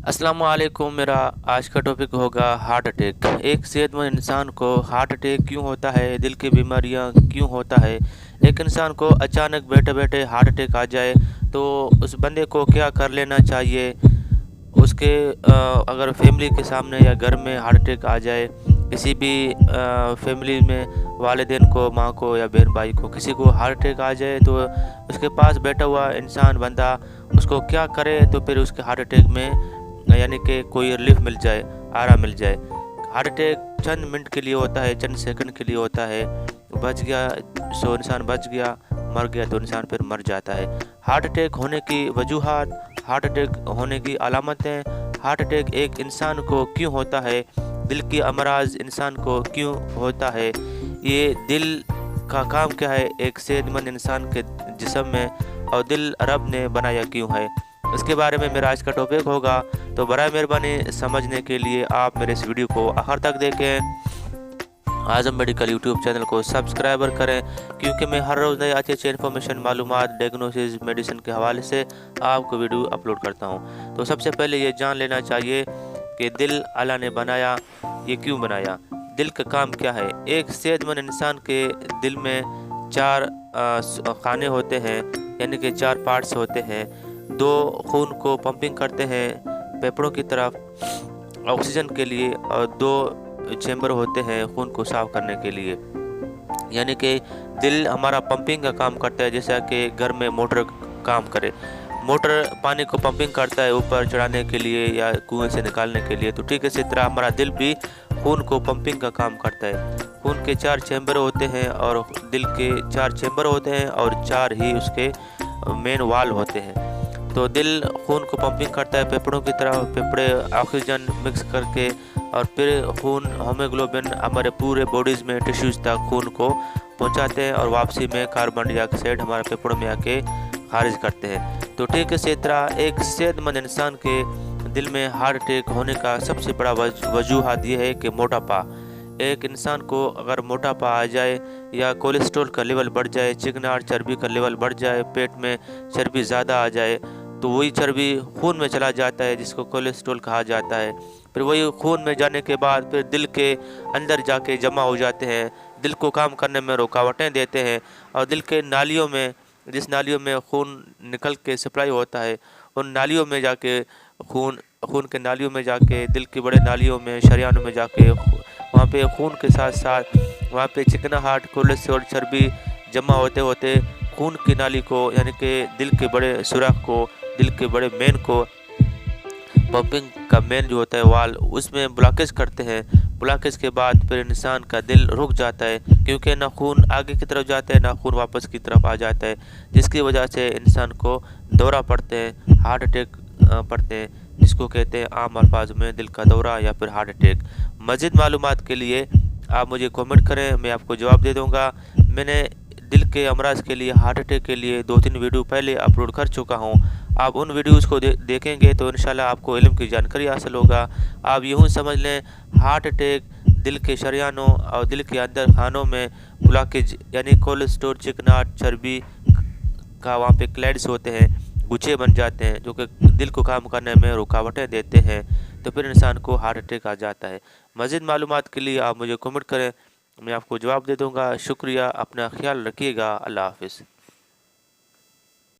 अस्सलाम वालेकुम। मेरा आज का टॉपिक होगा हार्ट अटैक। एक सेहतमंद इंसान को हार्ट अटैक क्यों होता है, दिल की बीमारियां क्यों होता है। एक इंसान को अचानक बैठे बैठे हार्ट अटैक आ जाए तो उस बंदे को क्या कर लेना चाहिए। उसके अगर फैमिली के सामने या घर में हार्ट अटैक आ जाए, किसी भी फैमिली में वालिदैन को, माँ को या बहन भाई को, किसी को हार्ट अटैक आ जाए तो उसके पास बैठा हुआ इंसान बंदा उसको क्या करे तो फिर उसके हार्ट अटैक में यानी कि कोई रिलीफ मिल जाए, आराम मिल जाए। हार्ट अटैक चंद मिनट के लिए होता है, चंद सेकंड के लिए होता है। बच गया सो इंसान बच गया, मर गया तो इंसान फिर मर जाता है। हार्ट अटैक होने की वजूहात, हार्ट अटैक होने की अलामतें, हार्ट अटैक एक इंसान को क्यों होता है, दिल की अमराज इंसान को क्यों होता है, ये दिल का काम क्या है एक सेहतमंद इंसान के जिस्म में, और दिल रब ने बनाया क्यों है, इसके बारे में मेरा आज का टॉपिक होगा। तो बराए मेहरबानी समझने के लिए आप मेरे इस वीडियो को आखिर तक देखें। आज़म मेडिकल यूट्यूब चैनल को सब्सक्राइबर करें, क्योंकि मैं हर रोज़ नई अच्छी इन्फॉर्मेशन, मालूमात, डायग्नोसिस, मेडिसिन के हवाले से आपको वीडियो अपलोड करता हूं। तो सबसे पहले ये जान लेना चाहिए कि दिल अल्लाह ने बनाया, ये क्यों बनाया, दिल का काम क्या है। एक सेहतमंद इंसान के दिल में चार खाने होते हैं, यानी कि चार पार्ट्स होते हैं। दो खून को पंपिंग करते हैं फेफड़ों की तरफ ऑक्सीजन के लिए, और दो चैम्बर होते हैं खून को साफ करने के लिए। यानी कि दिल हमारा पंपिंग का काम करता है, जैसा कि घर में मोटर काम करे। मोटर पानी को पंपिंग करता है ऊपर चढ़ाने के लिए या कुएं से निकालने के लिए, तो ठीक इसी तरह हमारा दिल भी खून को पंपिंग का काम करता है। खून के चार चैम्बर होते हैं और दिल के चार चैम्बर होते हैं और चार ही उसके मेन वाल होते हैं। तो दिल खून को पंपिंग करता है फेफड़ों की तरह, फेफड़े ऑक्सीजन मिक्स करके, और फिर खून हीमोग्लोबिन हमारे पूरे बॉडीज़ में टिश्यूज़ तक खून को पहुंचाते हैं, और वापसी में कार्बन डाइऑक्साइड हमारे फेफड़ों में आके खारिज करते हैं। तो ठीक इसी तरह एक सेहतमंद इंसान के दिल में हार्ट अटैक होने का सबसे बड़ा वजूहात यह है कि मोटापा। एक इंसान को अगर मोटापा आ जाए या कोलेस्ट्रॉल का लेवल बढ़ जाए, चिकनाहट चर्बी का लेवल बढ़ जाए, पेट में चर्बी ज़्यादा आ जाए, तो वही चर्बी खून में चला जाता है जिसको कोलेस्ट्रॉल कहा जाता है। फिर वही खून में जाने के बाद फिर दिल के अंदर जाके जमा हो जाते हैं, दिल को काम करने में रुकावटें देते हैं, और दिल के नालियों में, जिस नालियों में खून निकल के सप्लाई होता है, उन नालियों में जाके खून के नालियों में जाके, दिल के बड़े नालियों में, शरियानों में जाके वहाँ पे खून के साथ साथ वहाँ पे चिकनाहट, कोलेस्ट्रॉल, चर्बी जमा होते होते खून की नाली को, यानी कि दिल के बड़े सुराख को, दिल के बड़े मेन को, पंपिंग का मेन जो होता है वाल, उसमें ब्लॉकेज करते हैं। ब्लॉकेज के बाद फिर इंसान का दिल रुक जाता है, क्योंकि ना खून आगे की तरफ जाता है ना खून वापस की तरफ आ जाता है, जिसकी वजह से इंसान को दौरा पड़ते हैं, हार्ट अटैक पड़ते हैं, जिसको कहते हैं आम अल्फाज में दिल का दौरा या फिर हार्ट अटैक। मज़ीद मालूमात के लिए आप मुझे कमेंट करें, मैं आपको जवाब दे दूँगा। मैंने दिल के अमराज के लिए, हार्ट अटैक के लिए 2-3 वीडियो पहले अपलोड कर चुका हूँ। आप उन वीडियोज़ को देखेंगे तो इंशाल्लाह आपको इल्म की जानकारी हासिल होगा। आप यूँ समझ लें, हार्ट अटैक दिल के शरियानों और दिल के अंदर खानों में ब्लॉकेज, यानी कोलेस्ट्रॉल, चिकनाहट, चर्बी का वहाँ पे क्लैड्स होते हैं, गुच्छे बन जाते हैं, जो कि दिल को काम करने में रुकावटें देते हैं, तो फिर इंसान को हार्ट अटैक आ जाता है। मज़ीद मालूमात के लिए आप मुझे कमेंट करें, मैं आपको जवाब दे दूँगा। शुक्रिया, अपना ख्याल रखिएगा। अल्लाह हाफ़िज़।